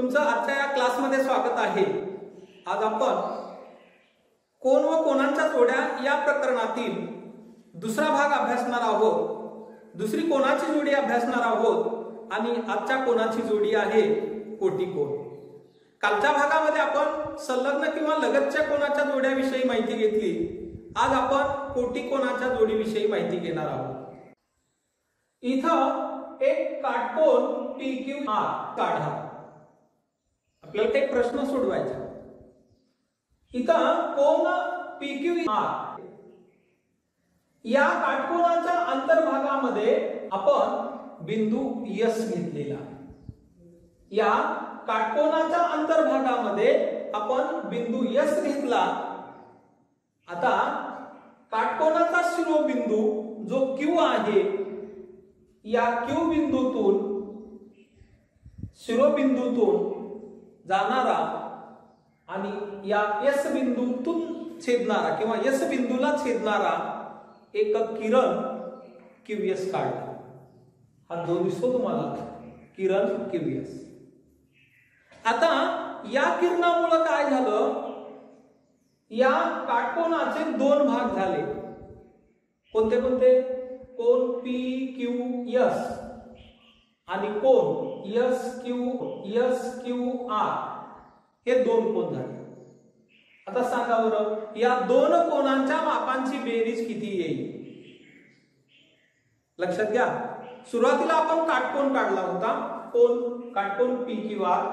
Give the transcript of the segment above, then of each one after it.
तुमचं आजच्या या क्लासमध्ये स्वागत आहे। आज आपण कोण व कोणांच्या जोड्या या प्रकरणातील दुसरा भाग अभ्यासणार आहोत। दुसरी कोणाची जोडी अभ्यासणार आहोत आणि आजच्या कोणाची जोडी आहे कोटी कोण। कालच्या भागामध्ये आपण संलग्न किंवा लगतच्या कोणाच्या जोड्याविषयी माहिती घेतली। आज आपण कोटी कोणाच्या जोडीविषयी माहिती घेणार आहोत। इथं एक काटकोन PQR काढा। आपल्याला एक प्रश्न सोडवायचा। इथं कोन PQR या काटकोनाच्या अंतर्भागामध्ये आपण बिंदू S घेतलेला आहे। या काटकोनाच्या अंतर्भागामध्ये आपण बिंदू S घेतला। आता काटकोनाचा शिरोबिंदू जो Q आहे, या Q बिंदूतून शिरोबिंदूतून जाणारा आणि या S बिंदूतून छेदणारा किंवा S बिंदूला छेदणारा एक किरण QS काढला। हा जो दिसतो तुम्हाला किरण QS। आता या किरणामुळे काय झालं, या काटकोनाचे दोन भाग झाले। कोणते कोणते? कोन PQS आणि कोन SQR हे दोन कोन झाले। आता सांगा बरं, या दोन कोनांच्या मापांची बेरीज किती येईल? लक्षात घ्या, सुरुवातीला आपण काटकोन काढला होता, काटकोन PQR।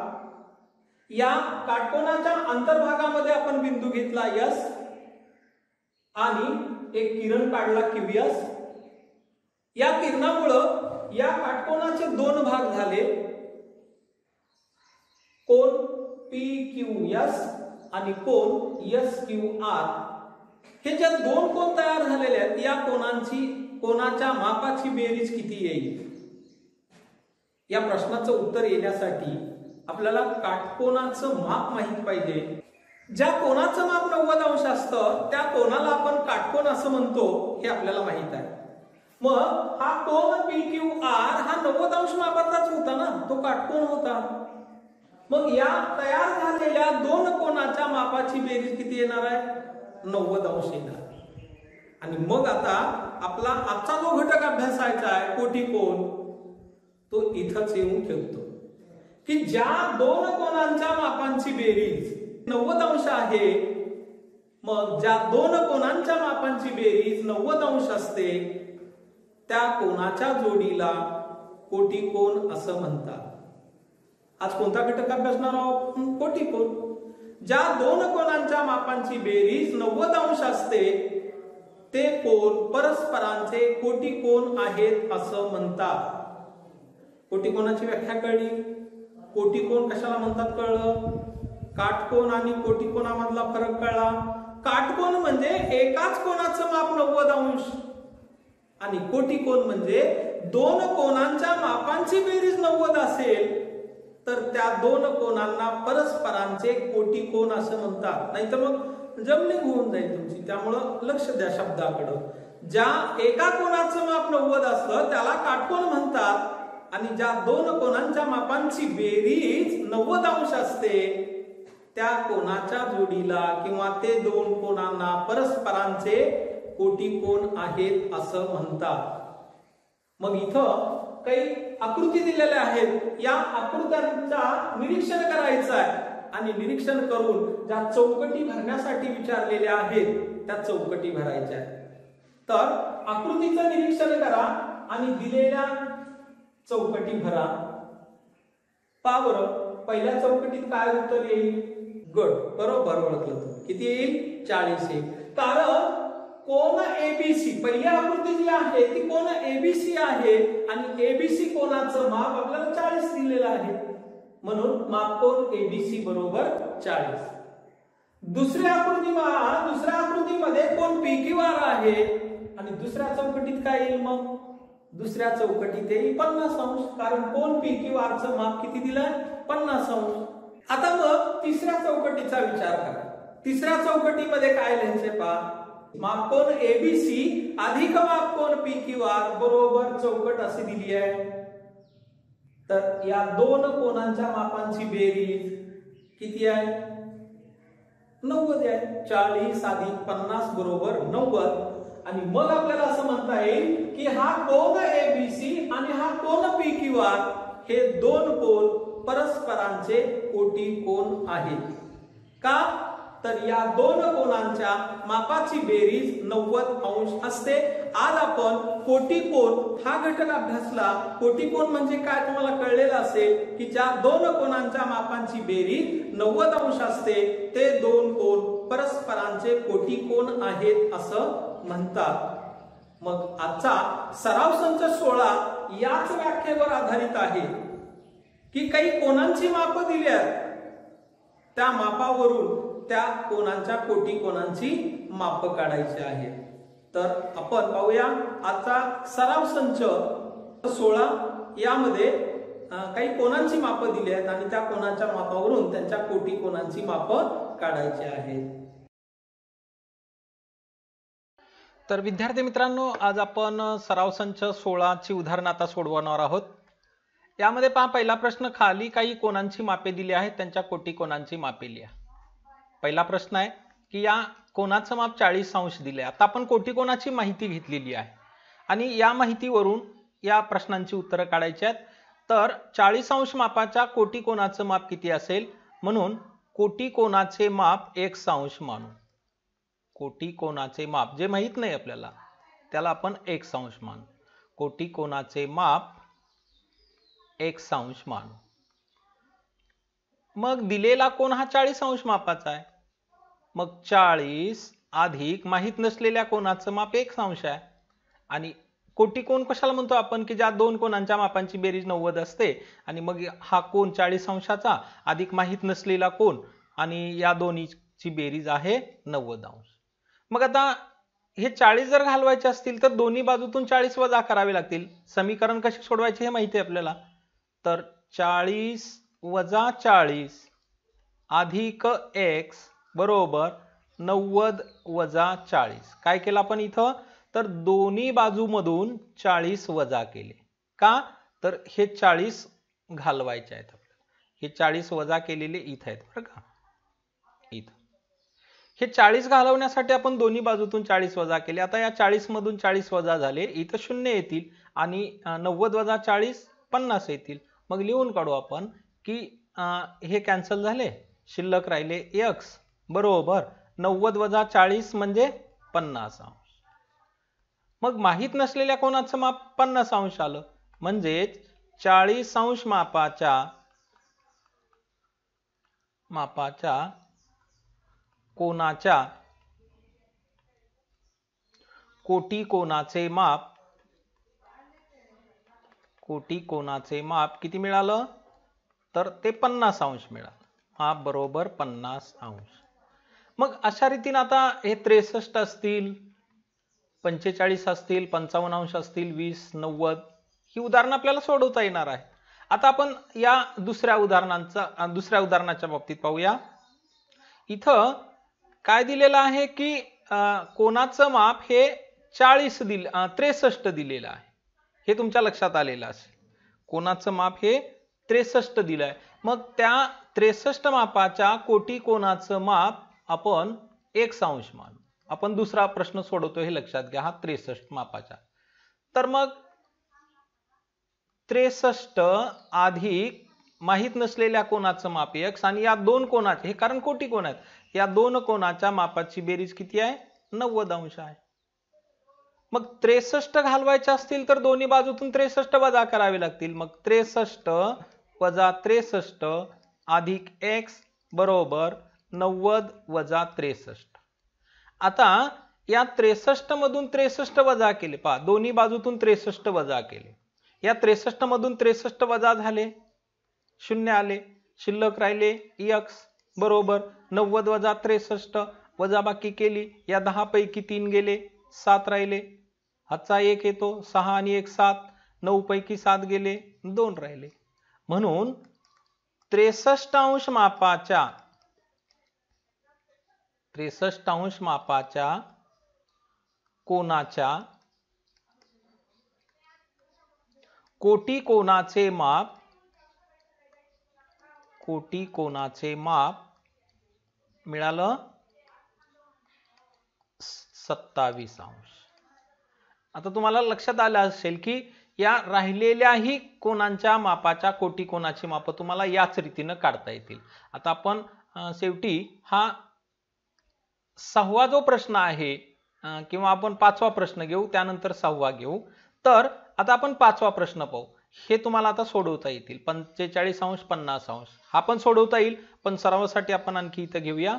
या काटकोनाच्या अंतर्भागामध्ये आपण बिंदू घेतला S आणि एक किरण काढला QS। या किरणामुळे या काटकोनाचे दोन भाग झाले, कोन PQS आणि कोन SQR। हे ज्या दोन कोन तयार झालेले आहेत, या कोनाच्या मापाची बेरीज किती येईल? या प्रश्नाचं उत्तर येण्यासाठी आपल्याला काटकोनाचं माप माहित पाहिजे। ज्या कोनाचं माप 90 अंश असतं त्या कोनाला आपण काटकोन असं म्हणतो, हे आपल्याला माहित आहे। मग हा कोन PQR हा 90 अंश मापाचाच होता ना, तो काटकोन होता। मग या तयार झालेल्या दोन कोनाच्या मापाची बेरीज किती येणार आहे? 90 अंश येणार। आणि मग आता आपला आजचा जो घटक अभ्यासायचा आहे कोटी कोण, तो इथंच येऊन ठेवतो की ज्या दोन कोनांच्या मापांची बेरीज 90 अंश आहे, मग ज्या दोन कोनांच्या मापांची बेरीज 90 अंश असते त्या कोनाच्या जोडीला कोटी कोण असं म्हणतात। आज कोणता घटक अभ्यासणार आहोत? कोटी कोण। ज्या दोन कोनांच्या मापांची बेरीज 90 अंश असते ते कोन परस्परांचे कोटी कोण आहेत असं म्हणतात। कोटी कोणाची व्याख्या कळली? कोटी कोण कशाला म्हणतात कळलं? काटकोन आणि कोटी कोणामधला फरक कळला। काटकोन म्हणजे एकाच कोनाचं माप 90 अंश आणि कोटी कोण म्हणजे दोन कोनांच्या मापांची बेरीज 90 असेल तर त्या दोन कोनांना परस्परांचे कोटी कोण असं म्हणतात। नाहीतर मग जमलिंग होऊन जाईल तुमची, त्यामुळं लक्ष द्या शब्दाकडं। ज्या एका कोनाचं माप 90 असतं त्याला काटकोन म्हणतात आणि ज्या दोन कोनांच्या मापांची बेरीज 90 अंश असते त्या कोनाच्या जोडीला किंवा ते दोन कोनांना परस्परांचे कोटी कोण आहेत असं म्हणतात। मग इथं काही आकृती दिलेल्या आहेत, या आकृत्यांचा निरीक्षण करायचं आहे आणि निरीक्षण करून ज्या चौकटी भरण्यासाठी विचारलेल्या आहेत त्या चौकटी भरायच्या आहेत। तर आकृतीचं निरीक्षण करा आणि दिलेल्या चौकटी भरा। पहा बरं, पहिल्या चौकटीत काय उत्तर येईल? गट, बरोबर ओळखलं तर किती येईल? 40 येईल। कारण कोन ABC, पहिली आकृती जी आहे ती कोन ABC आहे आणि ABC कोनाचं माप आपल्याला 40 दिलेलं आहे, म्हणून माप कोन ABC बरोबर 40। दुसऱ्या आकृतीमध्ये कोन PQR आहे आणि दुसऱ्या चौकटीत काय येईल? मग दुसऱ्या चौकटीत येईल 50 अंश, कारण कोन PQR चं माप किती दिलंय? 50 अंश। आता मग तिसऱ्या चौकटीचा विचार करा। तिसऱ्या चौकटीमध्ये काय लिहायचे पहा, माप कोन ABC अधिक माप कोन PQR बरोबर चौकट अशी दिली आहे। तर या दोन कोनांच्या मापांची बेरीज किती आहे? 90 आहे. 40 अधिक 50 बरोबर 90. आणि मग आपल्याला असं म्हणता येईल की हा कोन एबीसी आणि हा कोन पीक्यूआर हे दोन कोन परस्परांचे कोटी कोन आहेत. का? तर या दोन कोनांच्या मापाची बेरीज 90 अंश असते. आज आपण कोटी कोन हा घटक अभ्यासला. कोटी कोन म्हणजे काय तुम्हाला कळलेलं असेल की ज्या दोन कोनांच्या मापांची बेरीज 90 अंश असते ते दोन कोन परस्परांचे कोटी कोन आहेत असं म्हणतात. मग आजचा सराव संच 16 याच व्याख्येवर आधारित आहे की काही कोनांची माप दिली आहेत, त्या मापावरून त्या कोनांच्या कोटी कोनांची माप काढायची आहेत. तर आपण पाहूया आजचा सराव संच 16 यामध्ये काही कोनांची माप दिली आहेत आणि त्या कोनाच्या मापावरून त्यांच्या कोटी कोनांची माप काढायची आहेत. तर विद्यार्थी मित्रांनो, आज आपण सराव संच 16 ची उदाहरणं आता सोडवणार आहोत. यामध्ये पहा, पहिला प्रश्न, खाली काही कोनांची मापे दिली आहेत, त्यांच्या कोटी कोनांची मापे लिहा. पहिला प्रश्न आहे की या कोनाचं माप 40 अंश दिले. आता आपण कोटी कोनाची माहिती घेतलेली आहे आणि या माहितीवरून या प्रश्नांची उत्तरं काढायची आहेत. तर 40 अंश मापाच्या कोटी कोनाचं माप किती असेल? म्हणून कोटी कोनाचे माप 1 अंश मानू. कोटी कोनाचे माप जे माहित नाही आपल्याला त्याला आपण 1 अंश मानू. कोटी कोनाचे माप 1 अंश मानू. मग दिलेला कोन हा 40 अंश मापाचा आहे. मग 40 अधिक माहित नसलेल्या कोनाचं माप 1 अंश आहे. आणि कोटी कोन कशाला म्हणतो आपण? की ज्या दोन कोनांच्या मापांची बेरीज 90 असते आणि मग हा कोन 40 अंशाचा अधिक माहित नसलेला कोन आणि या दोन्हीची बेरीज आहे 90 अंश. मग आता हे 40 जर घालवायचे असतील तर दोन्ही बाजूतून 40 वजा करावे लागतील. समीकरण कसे सोडवायचे हे माहिती आहे आपल्याला. तर 40 वजा 40 अधिक x बरोबर 90 वजा 40. काय केलं आपण इथं? तर दोन्ही बाजूमधून 40 वजा केले. का? तर हे 40 घालवायचे आहेत आपल्याला. हे 40 वजा केलेले इथं आहेत बरं का. इथं हे 40 घालवण्यासाठी आपण दोन्ही बाजूतून 40 वजा केले. आता या 40 मधून 40 वजा झाले, इथं 0 येतील आणि 90 वजा 40 50 येतील. मग लिहून काढू आपण की हे कॅन्सल झाले, शिल्लक राहिले x बरोबर 90 वजा 40 म्हणजे 50 अंश. मग माहित नसलेल्या कोनाचं माप 50 अंश आलं. म्हणजेच 40 अंश मापाच्या कोनाच्या कोटी कोनाचे माप किती मिळालं? तर ते 50 अंश मिळालं. माप बरोबर 50 अंश. मग अशा रीतीने आता हे 63 असतील, 45 असतील, 55 अंश असतील, 20, 90 ही उदाहरणं आपल्याला सोडवता येणार आहे. आता आपण या दुसऱ्या उदाहरणाच्या बाबतीत पाहूया. इथं काय दिलेलं आहे की कोनाचं माप हे 63 दिलेलं आहे. हे तुमच्या लक्षात आलेलं असेल. कोनाचं माप हे 63 दिलं आहे. मग त्या 63 मापाच्या कोटी कोनाचं माप आपण 1 अंश मानू. आपण दुसरा प्रश्न सोडवतो हे लक्षात घ्या. हा 63 मापाचा. तर मग 63 अधिक माहित नसलेल्या कोनाचं माप x आणि या दोन कोनाचे, हे कारण कोटी कोन आहेत, या दोन कोनाच्या मापाची बेरीज किती आहे? 90 अंश आहे. मग 63 घालवायचे असतील तर दोन्ही बाजूतून 63 वजा करावे लागतील. मग 63 वजा 63 अधिक x बरोबर 90 वजा 63. आता या 63 मधून 63 वजा केले. पहा, दोन्ही बाजूतून 63 वजा केले. या 63 मधून 63 वजा झाले, 0 आले, शिल्लक राहिले x बरोबर 90 वजा 63. वजाबाकी केली, या 10 पैकी 3 गेले, 7 राहिले. हातचा 1 येतो, 6 आणि 1 7. 9 पैकी 7 गेले, 2 राहिले. म्हणून 63 अंश मापाच्या कोनाच्या कोटी कोनाचे माप कोटी कोनाचे माप मिळालं 27 अंश. आता तुम्हाला लक्षात आलं असेल की या राहिलेल्याही कोनांच्या मापाच्या कोटी कोनाची माप तुम्हाला याच रीतीने काढता येतील. आता आपण शेवटी हा 6वा जो प्रश्न आहे किंवा आपण 5वा प्रश्न घेऊ, त्यानंतर 6वा घेऊ. तर आता आपण 5वा प्रश्न पाहू. हे तुम्हाला आता सोडवता येतील. 45 अंश 50 अंश हा पण सोडवता येईल, पण सरावासाठी आपण आणखी इथं घेऊया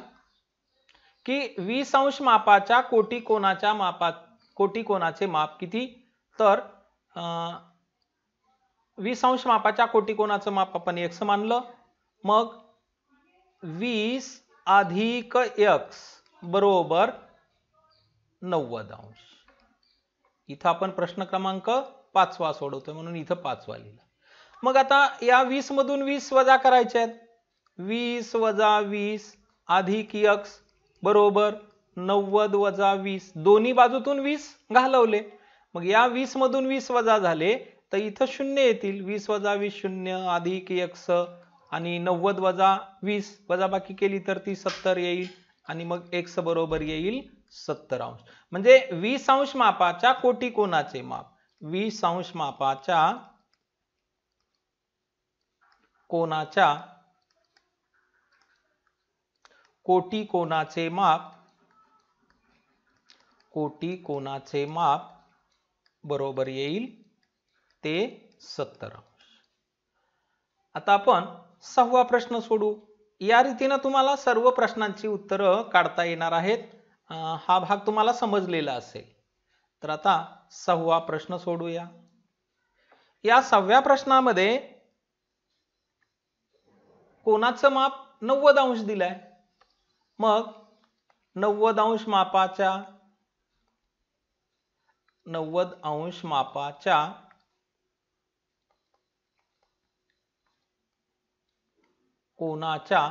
की 20 अंश मापाच्या कोटी कोनाचे माप किती. तर 20 अंश मापाच्या कोटी कोनाचं माप आपण x मानलं. मग 20 अधिक x बरोबर 90 अंश. इथं आपण प्रश्न क्रमांक 5वा सोडवतोय म्हणून इथं 5वा लिहिला. मग आता या 20 मधून 20 वजा करायचे आहेत. 20 वजा 20 अधिक x बरोबर 90 वजा 20. दोन्ही बाजूतून 20 घालवले. मग या 20 मधून 20 वजा झाले तर इथं शून्य येतील. 20 वजा 20 शून्य अधिक x आणि 90 वजा 20 वजाबाकी केली तर ती 70 येईल आणि मग x बरोबर येईल 70 अंश. म्हणजे 20 अंश मापाच्या कोटी कोनाचे माप 20 अंश मापाच्या कोनाच्या कोटी कोनाचे माप बरोबर येईल ते 70 अंश. आता आपण 6वा प्रश्न सोडू. या रीतीने तुम्हाला सर्व प्रश्नांची उत्तरं काढता येणार आहेत. हा भाग तुम्हाला समजलेला असेल. तर आता 6वा प्रश्न सोडूया. या 6व्या प्रश्नामध्ये कोनाचं माप 90 अंश दिलाय. मग 90 अंश मापाच्या कोनाच्या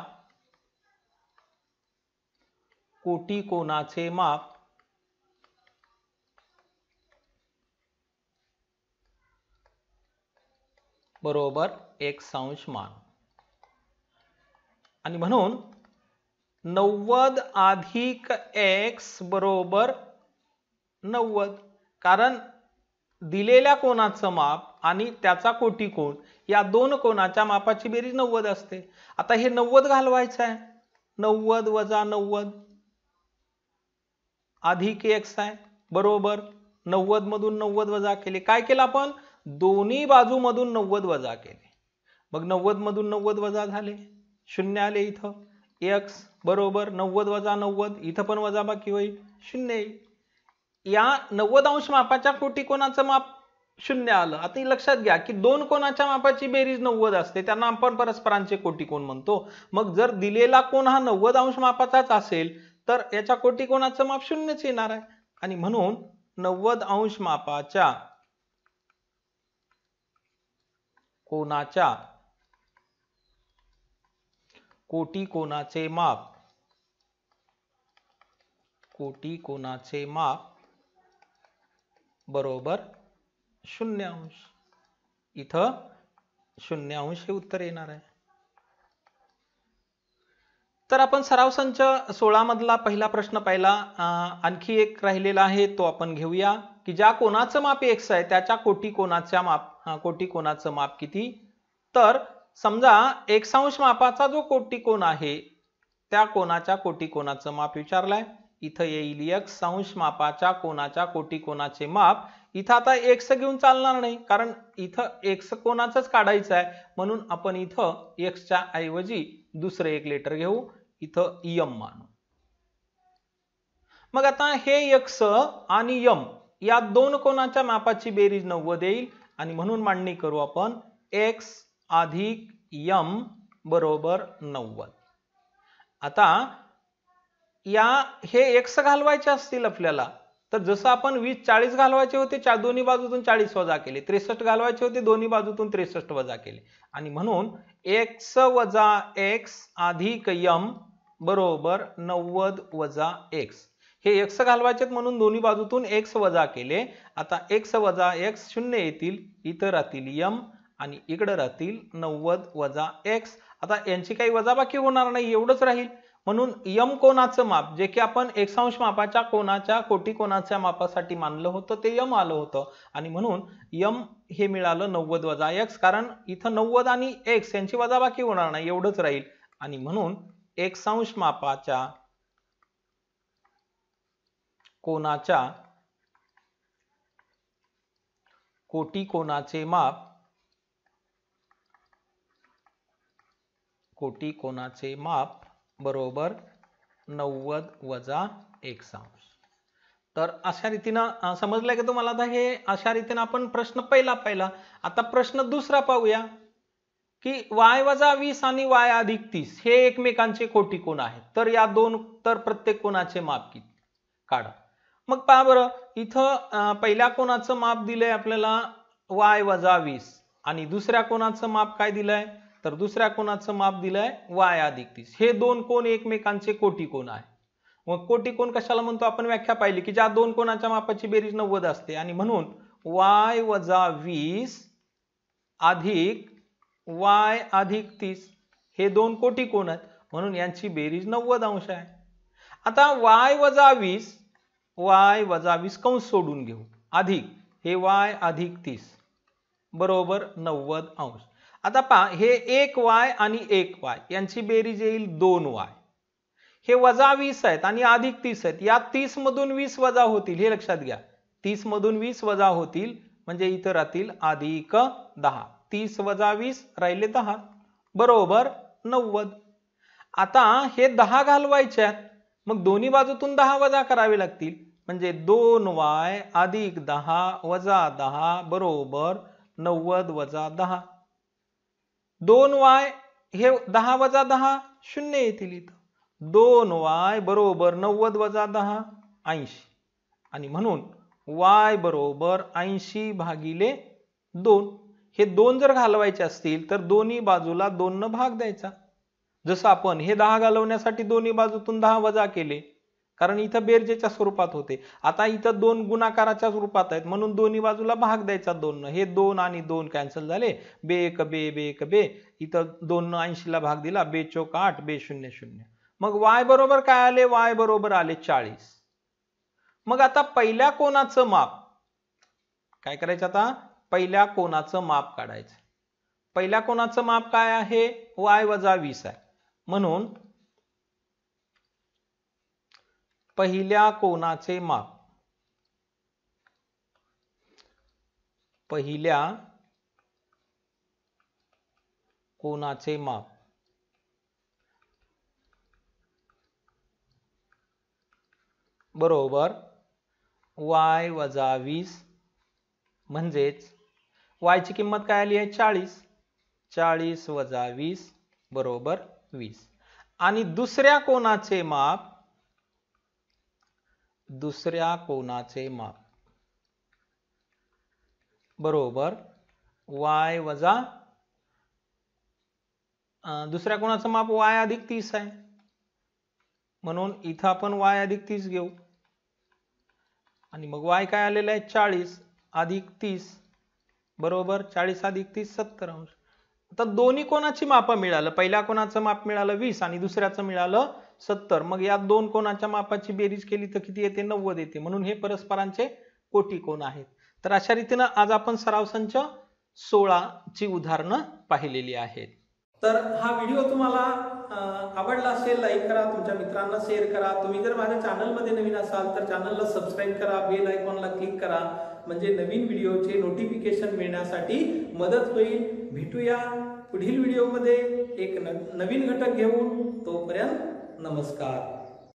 कोटी कोनाचे माप बरोबर x अंश मान. आणि म्हणून 90 अधिक x बरोबर 90. कारण दिलेल्या कोनाचं माप आणि त्याचा कोटी कोन या दोन कोनाच्या मापाची बेरीज 90 असते. आता हे 90 घालवायचं आहे. 90 वजा 90 अधिक x आहे बरोबर 90 मधून 90 वजा केले. काय केलं आपण? दोन्ही बाजूमधून 90 वजा केले. मग 90 मधून 90 वजा झाले, शून्य आले. इथं x बरोबर 90 वजा 90 इथं पण वजाबाकी होईल, शून्य येईल. या 90 अंश मापाच्या कोटी कोनाचं माप शून्य आलं. आता लक्षात घ्या की दोन कोनाच्या मापाची बेरीज 90 असते, त्यांना आपण परस्परांचे कोटी कोन म्हणतो. मग जर दिलेला कोन हा 90 अंश मापाचाच असेल तर याच्या कोटी कोनाचं माप शून्यच येणार आहे. आणि म्हणून 90 अंश मापाच्या कोनाच्या कोटी कोनाचे माप बरोबर 0 अंश. इथं 0 अंश हे उत्तर येणार आहे. तर आपण सराव संच 16 मधला पहिला प्रश्न पाहिला. आणखी एक राहिलेला आहे तो आपण घेऊया की ज्या कोनाचं माप x आहे त्याच्या कोटी कोनाचं माप किती. तर समजा x अंश मापाचा जो कोटी कोन आहे त्या कोनाच्या कोटी कोनाचं माप विचारलंय. इथं येईल x अंश मापाच्या कोनाच्या कोटी कोनाचे माप. इथं आता x घेऊन चालणार नाही कारण इथं x कोनाचंच काढायचं आहे, म्हणून आपण इथं x च्या ऐवजी दुसरे एक लेटर घेऊ, इथं m मानू. मग आता हे x आणि m या दोन कोनाच्या मापाची बेरीज 90 येईल आणि म्हणून मांडणी करू आपण x अधिक m बरोबर 90. आता हे x घालवायचे असतील आपल्याला तर जसं आपण 20 घालवायचे होते दोन्ही बाजूतून 40 वजा केले, 63 घालवायचे होते दोन्ही बाजूतून 63 वजा केले आणि म्हणून x वजा x अधिक m बरोबर 90 वजा x. हे x घालवायचे म्हणून दोन्ही बाजूतून x वजा केले. आता x वजा x शून्य येतील, इथं राहतील m आणि इकडे राहतील 90 वजा x. आता यांची काही वजाबाकी होणार नाही, एवढंच राहील. म्हणून यम कोनाचं माप जे की आपण एक्सांश मापाच्या कोनाच्या कोटी कोनाच्या मापासाठी मानलं होतं ते यम आलं होतं आणि म्हणून यम हे मिळालं 90 वजा x, कारण इथं 90 आणि x यांची वजाबाकी होणार नाही, एवढंच राहील. आणि म्हणून एक्सांश मापाच्या कोनाच्या कोटी कोनाचे माप बरोबर 90 वजा एक्सांश. तर अशा रीतीनं समजलं की तुम्हाला. आता हे अशा रीतीनं आपण प्रश्न पहिला. आता प्रश्न दुसरा पाहूया की y वजा 20 आणि y अधिक 30 हे एकमेकांचे कोटी कोन आहेत. तर या तर प्रत्येक कोनाचे माप किती काढा. मग पहा बरं, इथं पहिल्या कोनाचं माप दिलंय आपल्याला y वजा 20 आणि दुसऱ्या कोनाचं माप काय दिलंय, तर दुसऱ्या कोनाचं माप दिलंय y अधिक 30. हे दोन कोन एकमेकांचे कोटी कोन आहे. मग कोटी कोन कशाला म्हणतो आपण, व्याख्या पाहिली की ज्या दोन कोनाच्या मापाची बेरीज 90 असते आणि म्हणून y वजा 20 अधिक y अधिक 30 हे दोन कोटी कोन आहेत, म्हणून यांची बेरीज 90 अंश आहे. आता y वजा 20 कंस सोडून घेऊ, अधिक हे y अधिक 30 बरोबर 90 अंश. आता पहा, हे 1y आणि 1y यांची बेरीज येईल 2y. हे वजा 20 आहेत आणि अधिक 30 आहेत, या 30 मधून 20 वजा होतील, हे लक्षात घ्या. 30 मधून 20 वजा होतील म्हणजे इथं राहतील अधिक 10. 30 वजा 20 राहिले 10 बरोबर 90. आता हे 10 घालवायचे आहेत, मग दोन्ही बाजूतून 10 वजा करावे लागतील, म्हणजे 2y अधिक 10 वजा 10 बरोबर 90 वजा 10. 2y हे 10 वजा 10 शून्य येतील इथं. 2y बरोबर 90 वजा 10 80 आणि म्हणून y बरोबर 80 भागिले 2. हे 2 जर घालवायचे असतील तर दोन्ही बाजूला 2 न भाग द्यायचा. जसं आपण हे 10 घालवण्यासाठी दोन्ही बाजूतून 10 वजा केले, कारण इथं बेरजेच्या स्वरूपात होते. आता इथं 2 गुणाकाराच्या स्वरूपात आहेत, म्हणून दोन्ही बाजूला भाग द्यायचा 2 न. हे 2 आणि 2 कॅन्सल झाले, बे एक बे. इथं 2 न 80 ला भाग दिला, बे चौक 8 बे 0 0. मग y बरोबर काय आले, y बरोबर आले 40. मग आता पहिल्या कोनाचं माप काय करायचं, आता पहिल्या कोनाचं माप काढायचं. पहिल्या कोनाचं माप काय आहे, y वजा 20 आहे, म्हणून पहिल्या कोनाचे माप बरोबर y वजा 20 म्हणजेच y ची किंमत काय आली आहे 40. 40 वजा 20 बरोबर 20. आणि दुसऱ्या कोनाचे माप बरोबर y वजा दुसऱ्या कोनाचं माप y अधिक 30 आहे, म्हणून इथं आपण y अधिक 30 घेऊ आणि मग y काय आलेलं आहे 40 अधिक 30 बरोबर 40 अधिक 30 70 अंश. आता दोन्ही कोनाची मापं मिळालं, पहिल्या कोनाचं माप मिळालं 20 आणि दुसऱ्याचं मिळालं 70. मग या दोन कोनाच्या मापाची बेरीज केली तर किती येते, 90 येते, म्हणून हे परस्परांचे कोटी कोन आहेत. तर अशा रीतीनं आज आपण सराव संच 16 ची उदाहरणं पाहिलेली आहेत. तर हा व्हिडिओ तुम्हाला आवडला असेल, लाईक करा, तुमच्या मित्रांना शेअर करा. तुम्ही जर माझ्या चॅनलमध्ये नवीन असाल तर चॅनलला सबस्क्राईब करा, बेल आयकॉनला क्लिक करा, म्हणजे नवीन व्हिडिओचे नोटिफिकेशन मिळण्यासाठी मदत होईल. भेटूया पुढील व्हिडिओमध्ये एक नवीन घटक घेऊन. तोपर्यंत नमस्कार.